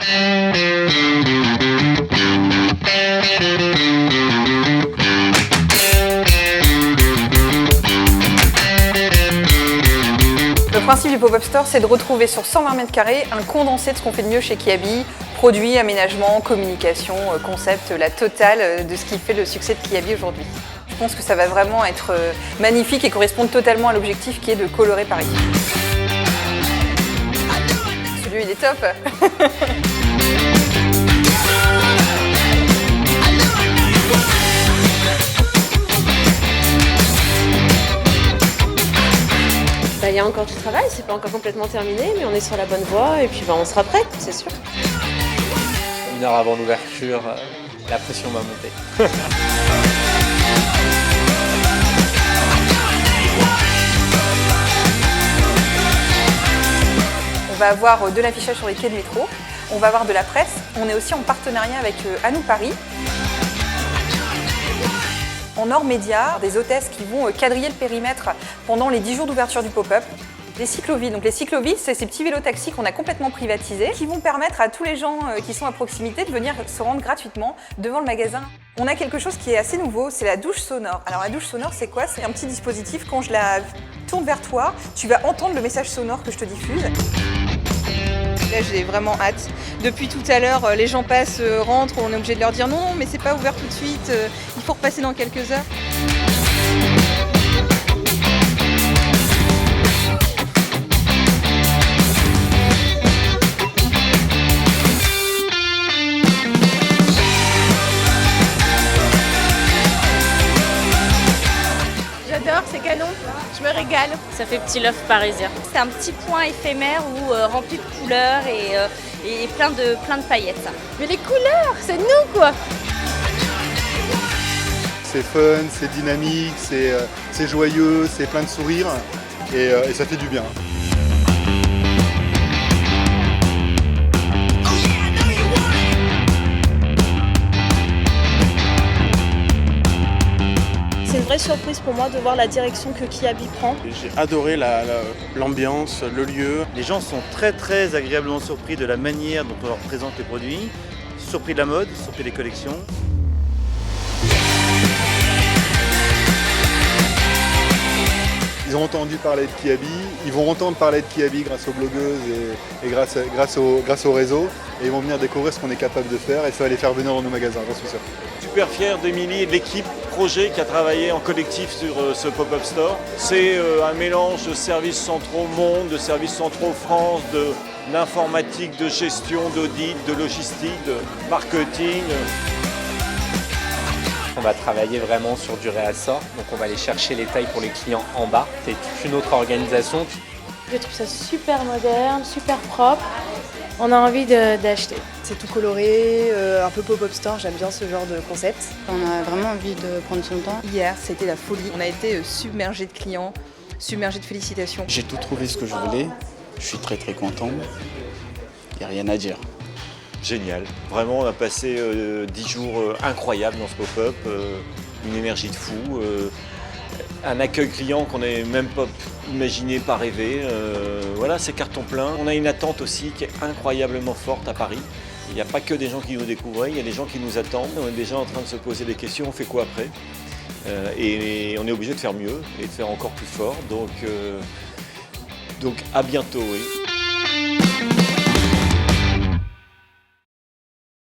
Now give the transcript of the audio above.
Le principe du pop-up store, c'est de retrouver sur 120 mètres carrés un condensé de ce qu'on fait de mieux chez Kiabi. Produits, aménagement, communication, concept, la totale de ce qui fait le succès de Kiabi aujourd'hui. Je pense que ça va vraiment être magnifique et correspondre totalement à l'objectif qui est de colorer Paris. Celui-là, il est top. Il y a encore du travail, c'est pas encore complètement terminé, mais on est sur la bonne voie et puis on sera prêt, c'est sûr. 1 heure avant l'ouverture, la pression m'a monté. On va avoir de l'affichage sur les quais de métro, on va avoir de la presse, on est aussi en partenariat avec À nous Paris. En hors média, des hôtesses qui vont quadriller le périmètre pendant les 10 jours d'ouverture du pop-up. Les cyclovies, donc les cyclovies, c'est ces petits vélos-taxis qu'on a complètement privatisés, qui vont permettre à tous les gens qui sont à proximité de venir se rendre gratuitement devant le magasin. On a quelque chose qui est assez nouveau, c'est la douche sonore. Alors la douche sonore, c'est quoi? C'est un petit dispositif, quand je la tourne vers toi, tu vas entendre le message sonore que je te diffuse. Là, j'ai vraiment hâte. Depuis tout à l'heure, les gens passent, rentrent, on est obligé de leur dire non, mais c'est pas ouvert tout de suite, il faut repasser dans quelques heures. J'adore, c'est canon, je me régale. Ça fait petit loft parisien. C'est un petit point éphémère où rempli de couleurs et plein de paillettes. Mais les couleurs, c'est nous quoi! C'est fun, c'est dynamique, c'est joyeux, c'est plein de sourires et ça fait du bien. C'est une vraie surprise pour moi de voir la direction que Kiabi prend. J'ai adoré l'ambiance, le lieu. Les gens sont très agréablement surpris de la manière dont on leur présente les produits, surpris de la mode, surpris des collections. Ils ont entendu parler de Kiabi, ils vont entendre parler de Kiabi grâce aux blogueuses et grâce au réseau. Et ils vont venir découvrir ce qu'on est capable de faire et ça va les faire venir dans nos magasins, j'en suis sûr. Super fier d'Emilie et de l'équipe projet qui a travaillé en collectif sur ce pop-up store. C'est un mélange de services centraux monde, de services centraux France, d'informatique, de gestion, d'audit, de logistique, de marketing. On va travailler vraiment sur du réassort, donc on va aller chercher les tailles pour les clients en bas. C'est toute une autre organisation. Je trouve ça super moderne, super propre. On a envie d'acheter. C'est tout coloré, un peu pop-up store, j'aime bien ce genre de concept. On a vraiment envie de prendre son temps. Hier, c'était la folie. On a été submergés de clients, submergés de félicitations. J'ai tout trouvé ce que je voulais. Je suis très content. Il n'y a rien à dire. Génial. Vraiment, on a passé 10 jours incroyables dans ce pop-up, une énergie de fou, un accueil client qu'on n'avait même pas imaginé, pas rêvé. Voilà, c'est carton plein. On a une attente aussi qui est incroyablement forte à Paris. Il n'y a pas que des gens qui nous découvrent, il y a des gens qui nous attendent. On est déjà en train de se poser des questions, on fait quoi après? Et on est obligé de faire mieux et de faire encore plus fort. Donc à bientôt, oui.